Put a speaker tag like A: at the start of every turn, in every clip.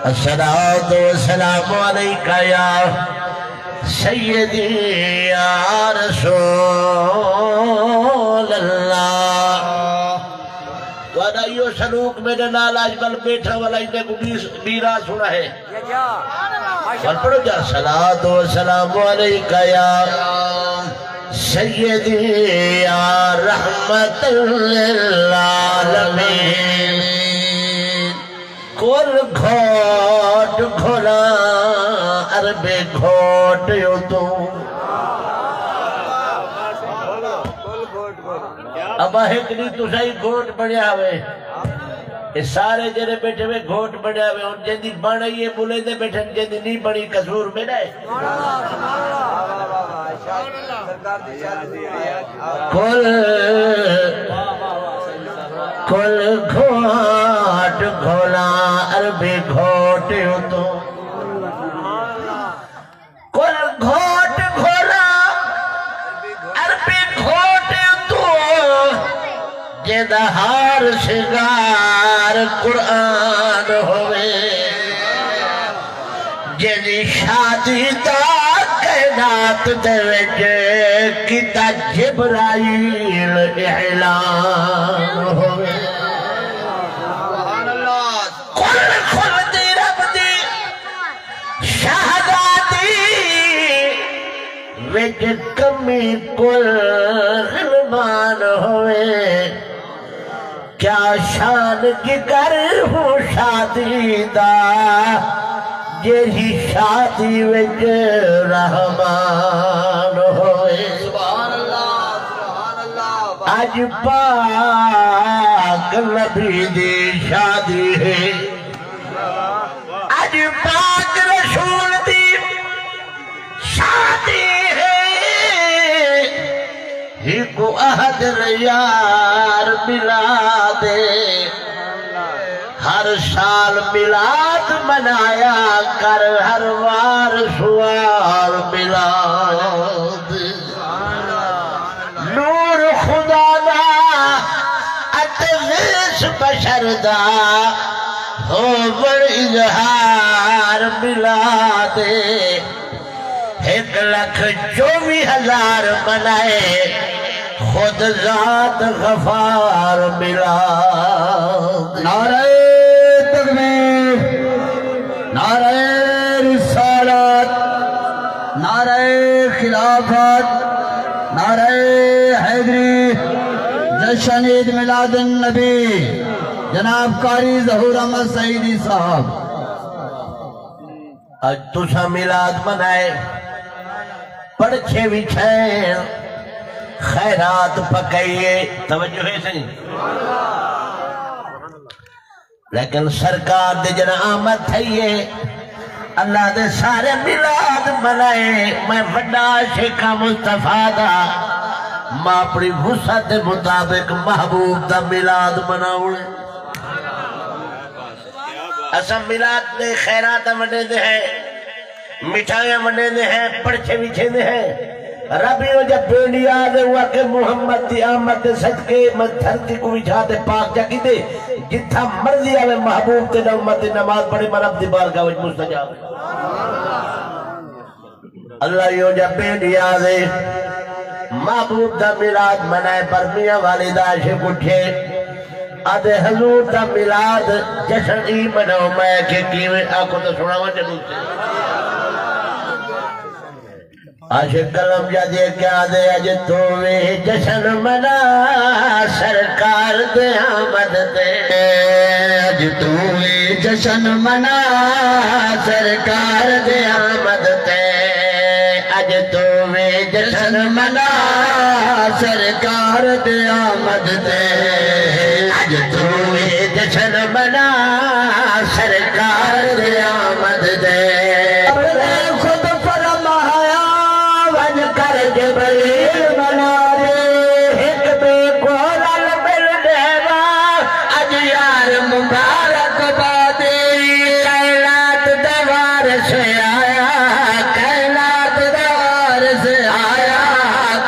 A: الصلاة والسلام عليك يا سيدي يا رسول اللہ. وعدہ یہ سلوک میرے نال آج کل بیٹھا والا اندے کو بیرا سنا ہے. اور پڑھو جا الصلاة والسلام عليك يا سیدی یا رحمت للعالمین. کل گھوٹ کھولا عربی گھوٹ یوں تو ابا ہکڑی تو سائی گھوٹ بڑھیا ہوئے. اس سارے جنہیں بیٹھے ہوئے گھوٹ بڑھیا ہوئے. ان جن دی بڑھا یہ بولے دے بیٹھے جن دی نہیں بڑھی قصور میں نہ ہے. کل گھوٹ گھولا عربی گھوٹ یوں تو کل گھوٹ گھولا عربی گھوٹ یوں تو جیدہ ہار شگار قرآن ہوئے. جیدی شادی دا کائنات دے وجہ کتا جبرائیل اعلان ہوئے. کل خلدی رب دی شہدادی وجہ کمی کل غلمان ہوئے. کیا شان کی کر ہوں شادی دا جیسی شادی وجہ رحمان ہوئے. آج پاک نبی دی شادی ہے. آج پاک رسول دی شادی ہے. ہی کو عہد یار ملا دے. ہر سال میلاد منایا کر ہر وار سوال میلاد. نور خدا دا اتغیس بشر دا ہو بڑ اظہار میلاد. 1,24,000 منائے خود ذات غفار میلاد.
B: نعرہ تکبیر، نعرہ رسالت، نعرہ خلافت، نعرہ حیدری. جشن عید میلاد النبی جناب قاری ظہور احمد سعیدی صاحب.
A: آج تُسا میلاد منائے پڑچے وچھیں خیرات پکائیے. توجہ ہے سنی. لیکن سرکار دے جن آمد تھئیے اللہ دے سارے میلاد منائے. میں بڑا شیخہ مصطفیٰ دا ماں اپنی وسعت مطابق محبوب دا میلاد مناؤں. اسم میلاد دے خیرات منڈے دے ہیں, مٹھائیاں منڈے دے ہیں, پڑچے وچھے دے ہیں. ربیو جب بیلی آدھے ہوا کہ محمد دی آمد دے صدقے میں دھرتی کو وچھا دے پاک جاکی دے جتھا مرضی آوے محبوب دے نعمت دے نماز پڑھے من رب دی بارگاہ وچ مستجاب. اللہ یو جب بیلی آدھے محبوب دا میلاد منائے پر میاں والدہ عاشق اٹھے آدھے حضور دا میلاد جشن ہی مناؤ. میں کہ کیویں آنکھوں تو سنا ہوا جنوں سے عاشق کلم جا دے کیا دے اج تووے جشن منا سرکار دے آمد دے.
B: اج تووے جشن منا سرکار دے آمد دے.
A: اج تووے
B: جشن منا سرکار دے آمد دے.
A: اج تووے جشن منا سرکار دے آمد دے.
B: خود فرمایا ون کر جبریل منا رے.
A: ایک بے کولل مل دیوا
B: اج یار مبارک بادی.
A: کائنات دوار سے آیا,
B: کائنات دوار سے آیا,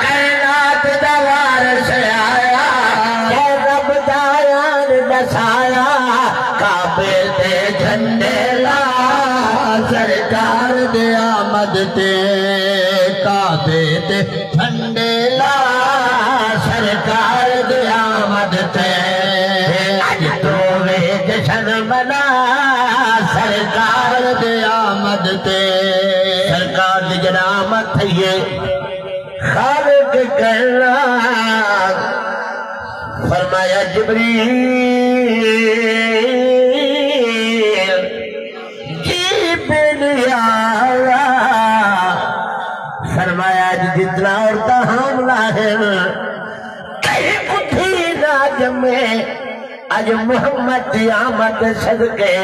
A: کائنات دوار سے آیا. کہ رب دایان بسایا کعبے دے جھنڈے
B: لا سرکار دے آمد تے کعبے تے جھنڈے لا سرکار دے آمد تے اج تو وے جشن منا سرکار دے آمد تے
A: سرکار دی جنامت تھئیے خالق کہنا فرمایا جبریل جبریل آیا فرمایا جتنا عورتہ حاملہ ہے کہیں کتھی نہ جمے اج محمد دی آمد صدقے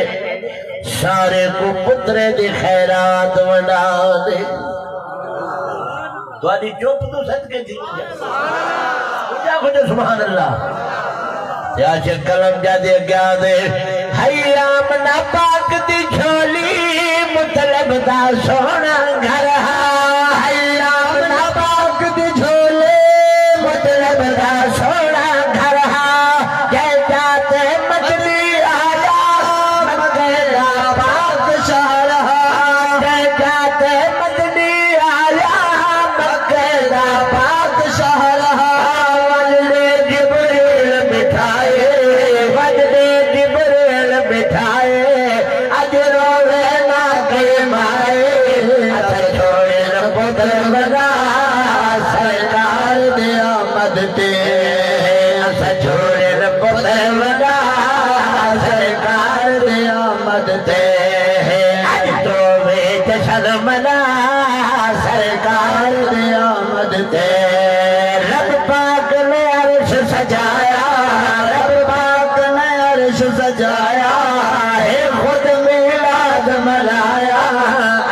A: سارے کو پترے دی خیرات ونڈا دے تو آدھی چوپ تو صدقے تھی کجا کجا سبحان اللہ یا چھ کلم جا دے گیا دے حیام نا پاک دی جھولی مطلب دا سونا گھر
B: حیام نا پاک دی جھولے
A: مطلب دا سونا گھر جے جاتے مدنی آیا
B: مگرہ پاک شہرہ
A: جے جاتے مدنی آیا
B: مگرہ پاک شہرہ
A: وجدے جبریل بٹھائے وجدے جبریل بٹھائے اج روے نہ کئی مائے اثر چھوڑے ربو در بنا
B: سرکار دے آمد تے
A: اثر چھوڑے ربو در بنا
B: سرکار دے آمد تے
A: اج تو وے جشن منا
B: سرکار دے آمد تے
A: رب پاک نے عرش سجایا
B: رب پاک نے عرش سجایا
A: ہے خود میلاد منایا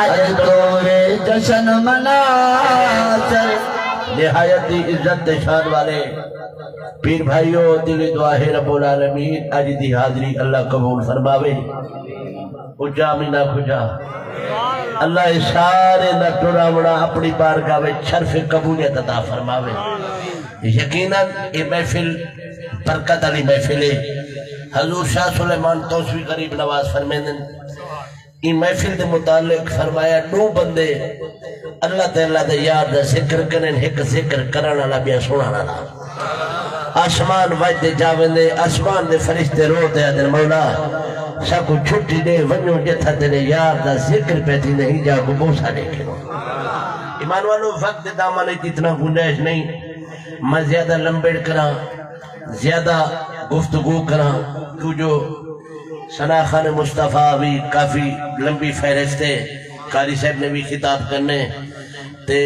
B: اج تو وے جشن منا
A: نہایت دی عزت دے شان والے پیر بھائیو دلی دعا ہے رب العالمین اج دی حاضری اللہ قبول فرماوے اجا مینا کھجا اللہ سارے نہ ٹوڑا وڑا اپنی بارگاہ میں شرف قبولیت عطا فرماوے یقیناً یہ محفل برکت علی محفل ہے حضور شاہ سلیمان توسوی غریب نواز فرمیندن یہ محفل دے متعلق فرمایا دو بندے اللہ تعالیٰ دے یار دے ذکر کریں ایک ذکر کرنا لا بیا سنانا لا آسمان وجد جاوندے آسمان دے فرشتے رو دے دے مولا ساکو چھٹی دے ونیو جتھا دے یار دا ذکر پیتی نہیں جا کو بوسا دیکھنو ایمان والو وقت دامانے اتنا گنجائش نہیں میں زیادہ لمبیڑ کراں زیادہ گفتگو کراں کیوں جو ثنا خان مصطفیٰ بھی کافی لمبی فہرست ہے قاری صاحب نے بھی خطاب کرنے تے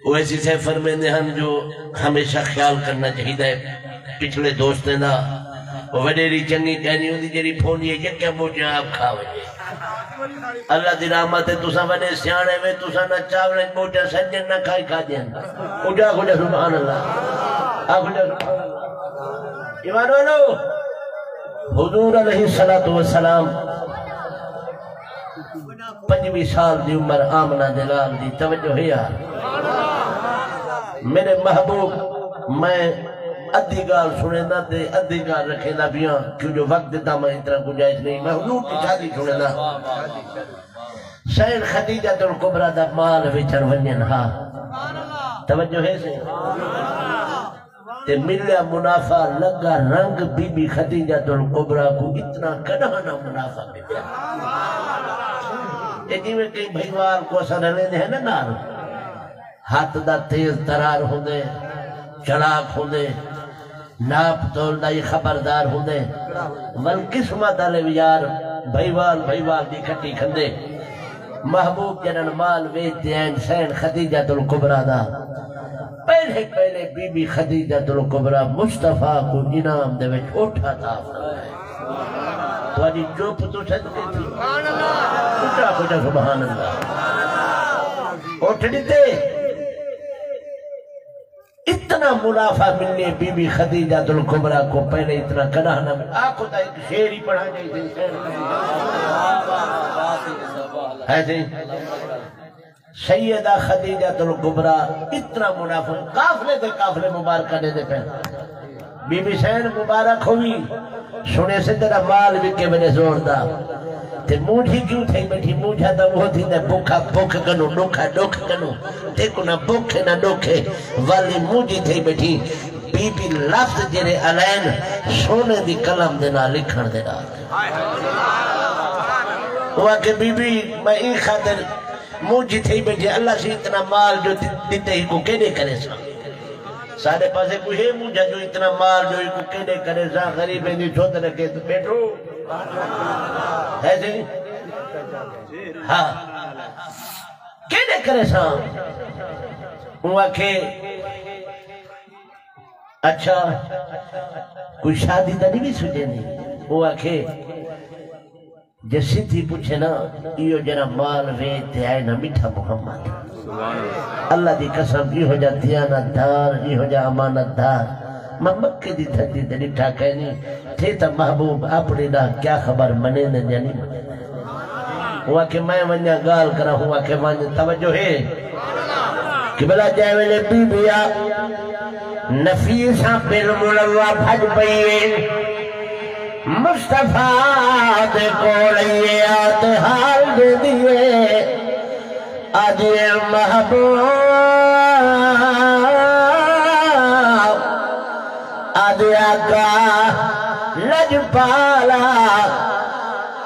A: ویسی سے فرمیندے ہم جو ہمیشہ خیال کرنا چاہیے پچھلے دوستیں دا وڈیری چنگی کہنی ہوندی جیری پھونی ہے یہ کیا موجہ آپ کھاوے اللہ دی رحمت ہے تُسا وڈے سیانے میں تُسا نہ چاولے موجہ سجن نہ کھائی کھا دیں اجا کھجا سبحان اللہ آکھجا سبحان اللہ ایمان والو حضور علیہ السلام 25 سال دی عمر آمنہ دلال دی توجہ ہے یار میرے محبوب میں ادھی گال سنے نہ دے ادھی گال رکھے نہ بیاں کیوں جو وقت دیتا میں اتنا گنجائش نہیں میں حضور کی شادی سنے نہ سید خدیجہ الکبریٰ دا مال وچر ونین ہاں توجہ ہے سے تے ملیا منافع لگا رنگ بی بی خدیجہ الکبریٰ کو اتنا کڑانا منافع ملیا یہ جی میں کئی بھائیوار کو اثر لینے ہیں نا نار ہاتھ دا تیز ترار ہوندے چڑاک ہوندے ناپ تول دا یہ خبردار ہوندے والقسمت علیہ یار بھائیوال دی کھٹی کھندے محبوب جنن مال ویتے ہیں سین خدیجہ الکبریٰ دا پہلے بی بی خدیجہ الکبریٰ مصطفیٰ کو انعام دے وچ اٹھا تھا تو آجی چوپ تو صدقے تھی کچھا سبحان اللہ اٹھ دیتے اتنا منافع ملنے بی بی خدیجہ الکبریٰ کو پہلے اتنا کڑانا مل آنکھوں تا ایک شیری پڑھا جائے ایسے سیدہ خدیجہ الکبریٰ اتنا منافع قافلے دے قافلے مبارکہ دے دے پہنے بی بی سین مبارک ہوئی سنے سے تیرا مال بھی کے بنے زور دا تے موجھی کیوں تھے بیٹھی موجھا دا وہ تھی تے بکھا بکھ کنو ڈوکھا ڈوکھ کنو دیکھو نہ بکھے نہ ڈوکھے والی موجھی تھے بیٹھی بی بی لفظ جرے علین سونے دی کلم دینا لکھن دینا ہوا کہ بی بی میں ای خاطر موجھی تھے بیٹھی اللہ سے اتنا مال جو دیتے ہی کو کہنے کرے سا سارے پاسے کوئی ہے موجھا جو اتنا مال جو ہی کو کہنے کرے سا غریب ہے دی چھوٹ رکھے تو بیٹھو ہے جی ہاں کہنے کرے سا ہوا کہ اچھا کوئی شادی تا نہیں بھی سجے نہیں ہوا کہ جیسی تھی پوچھے نا یہ جنا مال ویتے آئے نا میٹھا محمد اللہ دی قسم یہ ہو جا دیانت دار یہ ہو جا امانت دار میں مکہ دی تھتی دلی ٹھاکے تھے تا محبوب اپنی دا کیا خبر منے نے جانی منے ہوا کہ میں ونیا گال کرا ہوا کہ ونیا توجہ ہے کہ بلا جائے ویلے بی بیا نفیسہ بالملوہ بھج پئیے مصطفیٰ دے کولئیے آت حال دے دیئے آج یہ محبوب آج آقا لج پالا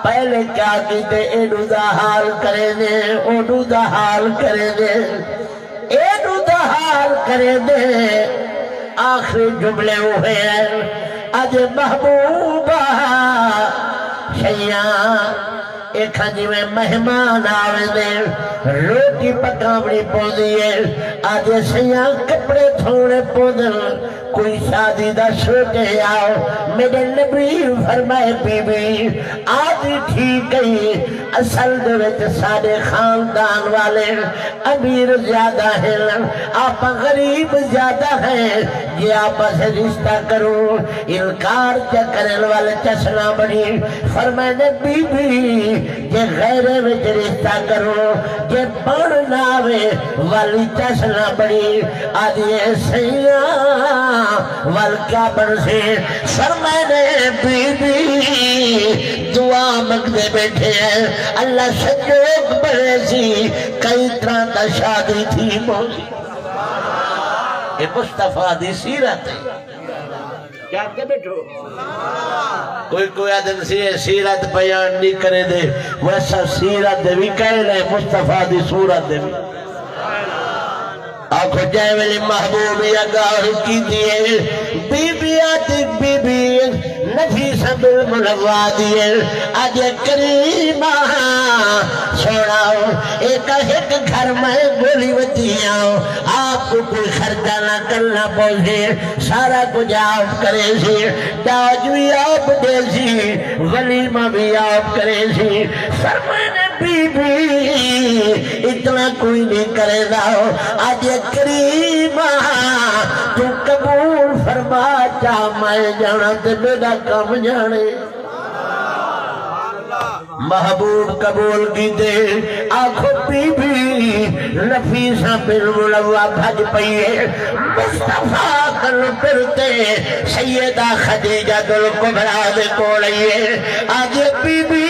A: پہلے کیا کیتے ایڈو دا حال کرے دے اوڈو دا حال کرے دے ایڈو دا حال کرے دے آخری جملے ہوئے ہیں آج محبوبہ شیعہ ایک ہنجی میں مہمان آوے دے روٹی پکاوڑی پو دیئے آج شیعہ کپڑے تھوڑے پو دے کوئی شادی دا سوٹے آؤ میرے نبی فرمائے بی بی آج ٹھیک گئی اصل دے وچ سارے خاندان والے امیر زیادہ ہیں آپ غریب زیادہ ہیں یہ آپ سے رشتہ کرو انکار چکرل والے چسنا بڑی فرمائے بی بی یہ غیرے وچ رشتہ کرو یہ بڑھناوے والی چسنا بڑی آج یہ سیاں والکیا برسے فرمائے بی بی دعا مگدے بیٹھے ہیں اللہ سجوک بڑے سی کئی طرح تا شادی تھی موسی یہ مصطفیٰ دی سیرت ہے جانتے بیٹھو کوئی آدم سیرت بیان نہیں کرے دے ویسا سیرت دے بھی کہہ لے مصطفیٰ دی صورت دے بھی آنکھو جائے ویلی محبوبی اگاہ کی دیئے بی بی آتی بی بی نفیسہ بالملوہ دیئے آج کریمہ چھوڑاؤ ایک گھر میں گولی وطیاں آپ کو کوئی خرچہ نہ کرنا پوچھے سارا کچھ آپ کرے سی داج بھی آپ دے سی ولیمہ بھی آپ کرے سی فرمانے بی بی اتنا کوئی نہیں کرے داؤ آج کریمہ تو قبول فرما چاہ میں جانا تے میرا کم جانے محبوب قبول کی دے آنکھوں بی بی نفیسہ بالملوہ بھج پئیے مصطفیٰ کل پھرتے سیدہ خدیجہ دل کبرا دے کولئیے آج بی بی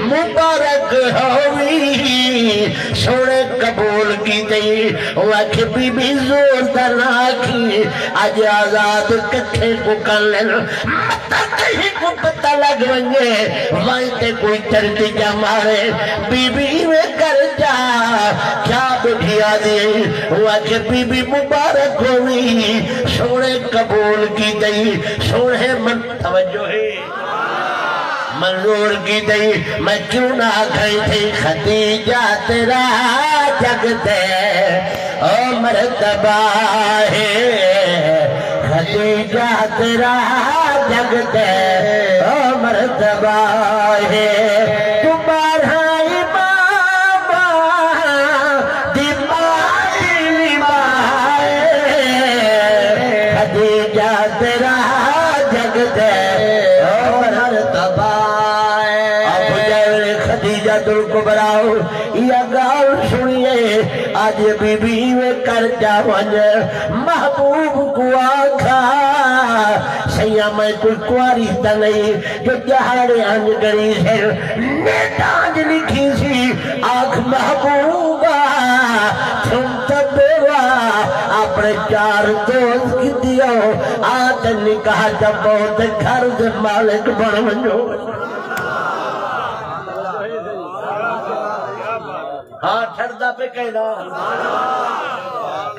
A: مبارک ہوئی سوڑے قبول کی دئی وقت بی بی زور درنا کی آج آزاد کٹھے کو کر لینا مطا کہیں کو پتہ لگ ونگے وائنتے کوئی چرتی جا مارے بی بی میں کر جا کیا بٹھیا دی وقت بی بی مبارک ہوئی سوڑے قبول کی دئی سوڑے من توجہ ہے منظور کی دئی میں کیوں نہ گئی تھی خدیجہ تیرا جگتے او مرتبہ ہے خدیجہ تیرا جگتے او مرتبہ ہے تمہارا امام دماغی مائے خدیجہ تیرا جگتے او مرتبہ خدیجہ الکبریٰ یا گال سنیے آج بی بی میں کر جاون محبوب کو آکھا سیاں میں کوئی کواری تا نہیں جو جہاڑے آنج گری سے نیتانج لکھی سی آنکھ محبوبہ چھنتا بیوا اپنے 4 دوست کی دیو آج نکاح جب بہت گھر دے مالک بڑھ منجو ہاں ٹھڑدا پہ کہنا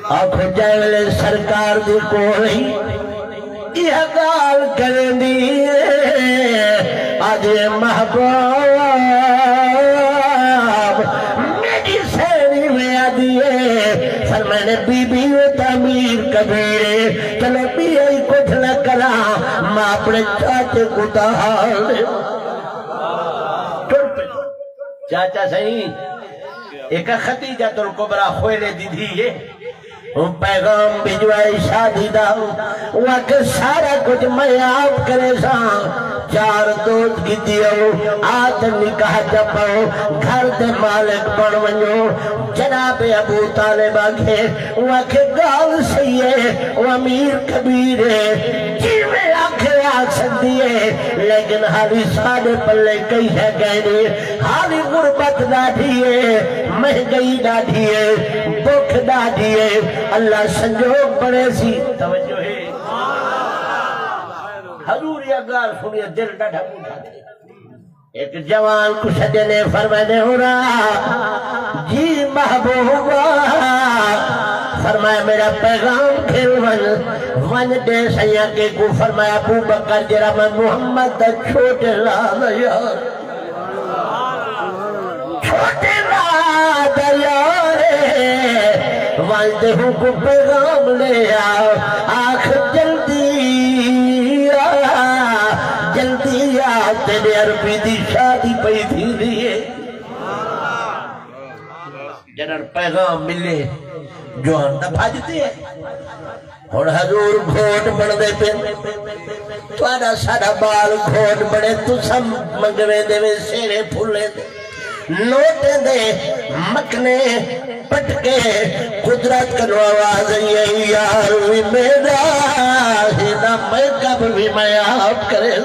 A: آنکھو جائے سرکار دی کوئی یہ گال کریں دی آج محبوب میری سینی میں آدیے فرمانے بی بی و تعمیر کبیرے چلو بی آئی کچھ نہ کرا ماں اپنے چاچے کو تحال چاچا صحیح ایک خدیجہ الکبریٰ خویلے دی دیئے پیغام بھجوائے شادی داؤ وقت سارا کچھ میں آپ کرے سا 4 دوست کی دیو آت نکاح جباؤ گھر دے مالک بڑھ ونجو جناب ابو طالب آگے وقت گاؤ سیئے وہ امیر کبیر ہے جی میں آنکھیں آگ سکتی ہے لیکن حالی سادے پلے کئی ہے گئنی حالی غربت ڈاڑھی ہے مہنگئی ڈاڑھی ہے بھوک ڈاڑھی ہے اللہ سنجوگ بڑے سی توجہ ہے حضور یا گال سنیے دل ڈاڑھا پوچھا دے ایک جوان کو سجنے فرمانے ہو رہا جی محبوبہ فرمایا میرا پیغام کھل ون دے سیاں کے کو فرمایا ابو بکر جرا میں محمد دا چھوٹے لالا یار چھوٹے لالا یار والدے ہوں کو پیغام لے آؤ آخر جلدی تیرے عربی دی شادی پئی تھی لیے جنر پیغام ملے جو ہم بھاجتے ہیں اور حضور گھوٹ بڑھ دے پہ توڑا سارا بال گھوٹ بڑھے تو سب منگوے دے میں سیرے پھولے دے لوٹے دے مکنے پٹکے قدرت کنو آواز یہ یاروی میرا ہینا میں کب بھی میں آپ کرے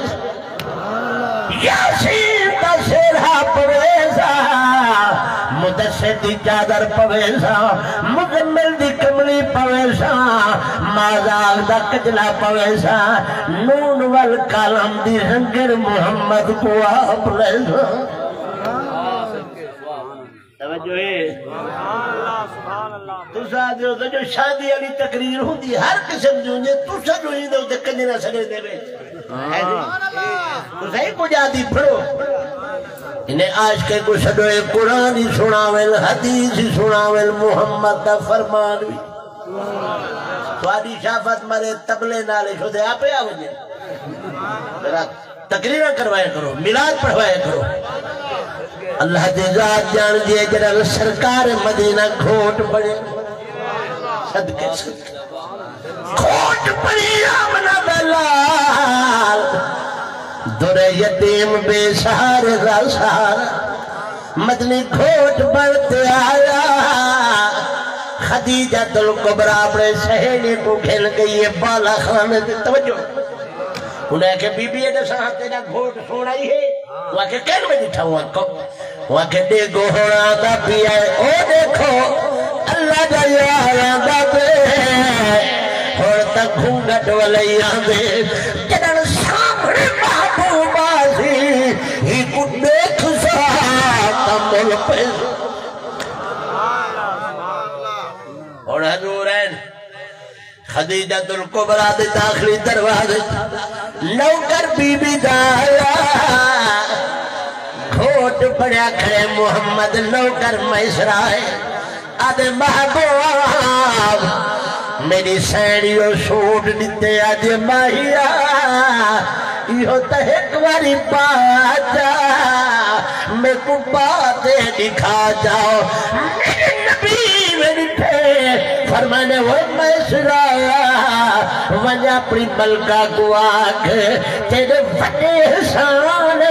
A: یاسین دا سیرہ پویزا مدسر دی چادر پویزا مزمل دی کملی پویزا مازاغ دا کجلا پویزا نون والکالم دی رنگر محمد کو آپ لیزا توجہ ہے تو ساتھ ہو تو جو شادی علی تقریر ہوں دی ہر قسم جو انجھے تو سا جو ہی دے ہوتے کنجنہ سنے دے بے تو صحیح کو جاتی پڑھو انہیں آج کے کو سڑوئے قرآن ہی سناویل حدیث ہی سناویل محمد دا فرمان بھی تو آدھی شافت مرے تبلے نالے شو دے آپ آ وجہ تقریرہ کروائے کرو میلاد پڑھوائے کرو اللہ دے ذات جان دیئے جنال سرکار مدینہ گھوٹ بڑے صدقے صدقے گھوٹ بڑی آمنہ بلال در یتیم بے سہارے را سہارا مدنی گھوٹ بڑھتے آیا خدیجہ الکبریٰ اپنے سہیلے کو کھیل گئی ہے بالا خانے دے توجہ انہیں کہ بی بی ایڈا سہاں تیرا گھوٹ سوڑائی ہے وہاں کہ کہن میں دیٹھا ہوا وہاں کہ دے گو ہونا دا پی آئے او دیکھو اللہ دا یارا دا دے اور تک گھونگٹ والی آدھے جنہاں سامنے محبوب آزی ہی کو دیکھ سا تمول پیسو اور حضورین خدیجہ الکبریٰ دے داخلی دروازے نوکر بی بی دایا گھوٹ پڑیا کھڑے محمد نوکر میسرائے آدھے محبوب میری سینیوں سوٹ دیتے آدھے ماہیا یہ ہوتا ہے کواری پاچا میں کو باتیں دکھا جاؤ میرے نبی میری تھے فرمانے وہ میسرایا وجہ اپنی ملکہ کو آکھ تیرے وڈے حسان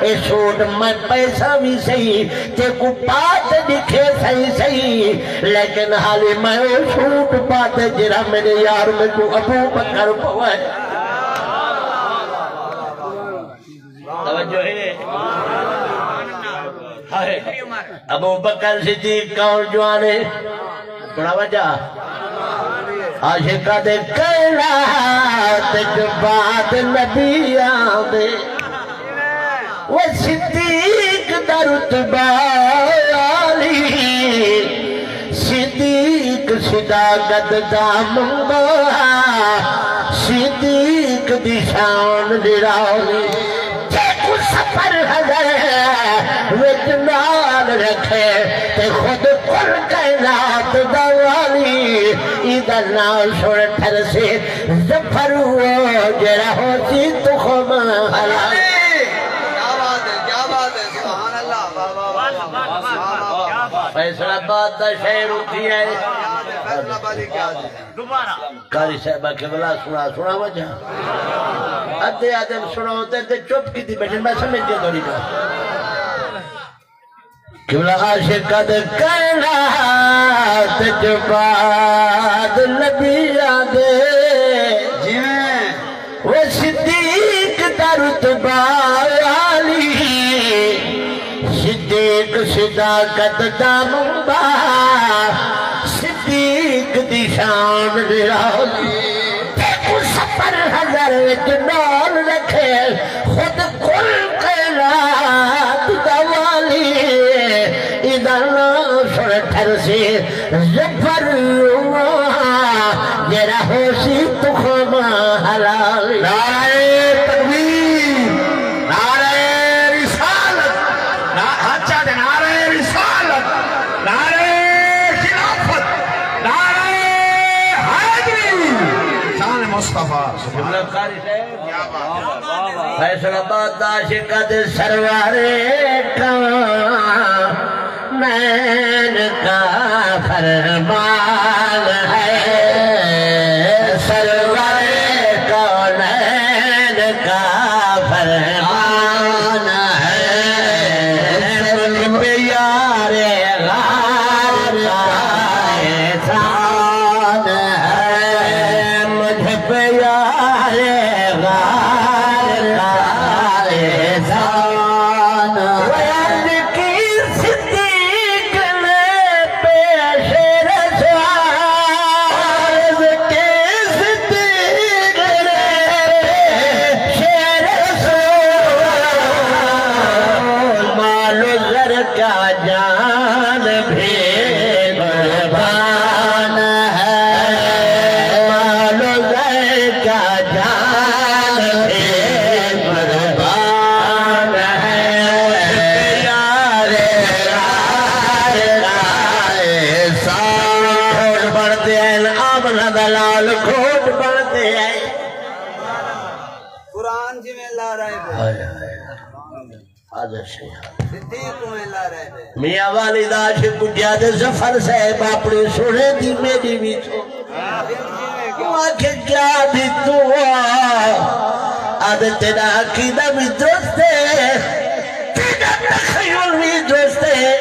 A: اے سوٹ میں پیسہ بھی صحیح تے کو پات دکھے صحیح لیکن حالی میں او سوٹ پاتے جرا میرے یار میں کو ابو بکر پوائے توجہ ہے ابو بکر صدیق کون جوانے بڑا وجہ عاشقہ دے کائنات جو بعد نبی آدھے وہ صدیق دا رتبہ عالی صدیق صداقت دا منبع صدیق دی شان نرالی کو سفر حضر ہے وچنال رکھے تے خود کل کائنات دوالی ادھر نال سوڑ ٹھر سے زفر ہوا جرہ ہوتی تخم حلال
B: کیا بات ہے سبحان اللہ
A: فیصلہ بات دا شہر ہوتی ہے قاری صاحبہ کے بلا سنا وجہ ادھے آدم سنا ہوتے تھے چپ کی تھی بیٹھن میں سمجھ دیا دوری کا کیولا عاشقہ دے کائنات جو بعد نبی آدھے وہ صدیق دا رتبہ عالی صدیق صداقت دا منبع صدیق دی شان نرالی دیکھو سفر حضر جنال رکھے خود کل قیلات دوالی ادھر ناصر ٹھر سے زفر جرہ ہوسی تخم حلال
B: نعرہ تکبیر نعرہ رسالت ہاتھا دے نعرہ رسالت نعرہ خلافت نعرہ حیدری شان مصطفیٰ
A: جملہ قاری صاحب فیصلہ بات عاشقہ دے سروار کونین کا فرمان ہے سرور کونین کا فرمان ہے سر پہ یار غار کا احسان ہے مجھ پہ یار غار کا احسان ویند کی صدیق نے پیش رسوار کے صدیق نے پیش رسول مال و زر کا جان بھی قربان ہے مال و زر کا جان بھی قربان ہے یار کھوٹ بڑھتے ہیں آمنہ دلال کھوٹ بڑھتے ہیں
B: قرآن جی میں لا رہے تھے
A: آدھر سے
B: صدیق میں لا رہے تھے
A: میاں والدہ عاشق جاد ظفر صاحب اپنی سنے دی میری بھی چھو آنکھیں کیا بھی تو آدھے تیرا عقیدہ بھی درست ہے تیرا تخیل بھی درست ہے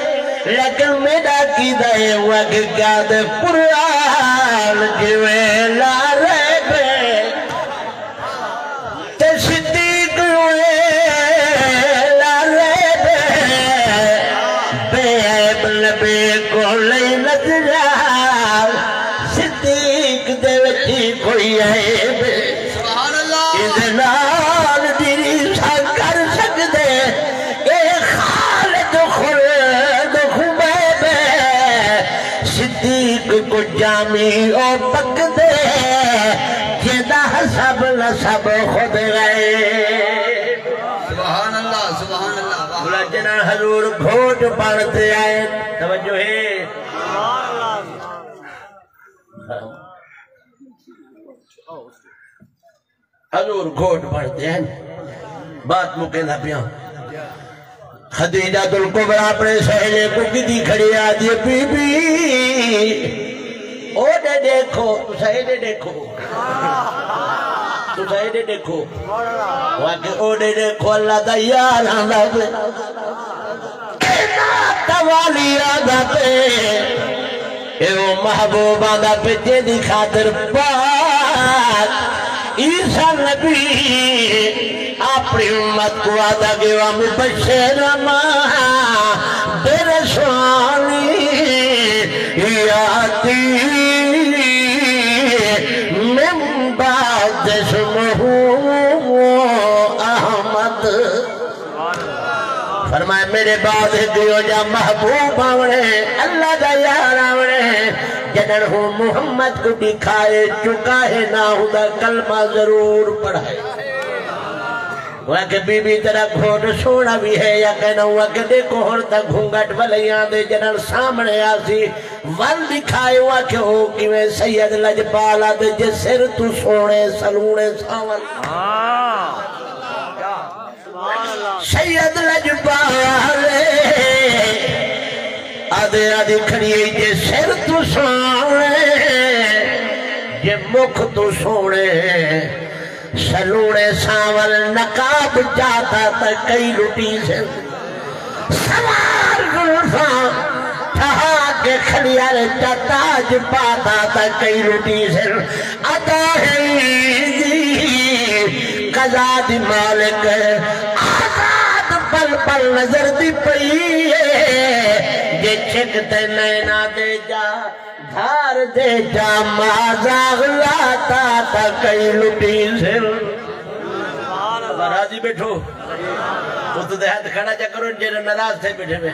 A: لیکن میرا عقیدہ ہے ہوا کہ کیا دے قرآن جویں لا رہے بے تے صدیق ہوئے لا رہے بے عیب نبی کو لئی نظرہ صدیق دے وچی کوئی عیب
B: سبحان اللہ
A: ادنال دیری سا کر سکتے اے خالد خلد خبیب صدیق کو جامی او پک دے جدہ سب نصب خود گئے
B: سبحان اللہ سبحان اللہ
A: بولا جنا حضور گھوٹ پڑھتے آئے توجہ ہے حضور گھوٹ پڑھتے ہیں بات مکینہ پیاں خدیجہ الکبریٰ اپنے سہلے کو کدی کھڑی آدھی بی بی او دے دیکھو تو سہلے دیکھو تو سہیدے دیکھو واقع اوڑے دیکھو اللہ دا یار آندا پہ توالی آندا پہ اے وہ محبوب آندا پہ جیدی خاطر پاک عیسیٰ نبی اپنی امت کو آدھا گیا مبشر برسوانی یاتی من بعد اسمہ احمد فرمائے میرے بعد دیو جا محبوب آوڑے اللہ دا یار آوڑے جنر ہوں محمد کو دکھائے چکا ہے نہ ہوتا کلمہ ضرور پڑھائے وہاں کہ بی بی تیرا گھوٹ سونا بھی ہے یا کہنا ہوا کہ دیکھو ہونتا گھونگٹ ولیاں دے جنر سامنے آسی ول دکھائے ہوا کہ ہو کی میں سید لجپالا دے جے سر تو سونے سلونے ساول سید لجپالے آدھے آدھے کھڑیے جے سر تو سونے جے مکھ تو سونے سلونے ساول نقاب جاتا تا کئی لٹی سے سوار گلفا تھا کے خلیار تاج پاتا تا کئی لٹی سے عطا ہے قضا دی مالک آزاد پل پل نظر دی پئی یہ چھکتے نینا دے جا دھار دے جا مازاغ لاتا تا کئی لٹی سے راضی بیٹھو تو دے ہاتھ کھڑا جا کرو جنہاں ناراض تھے بیٹھے میں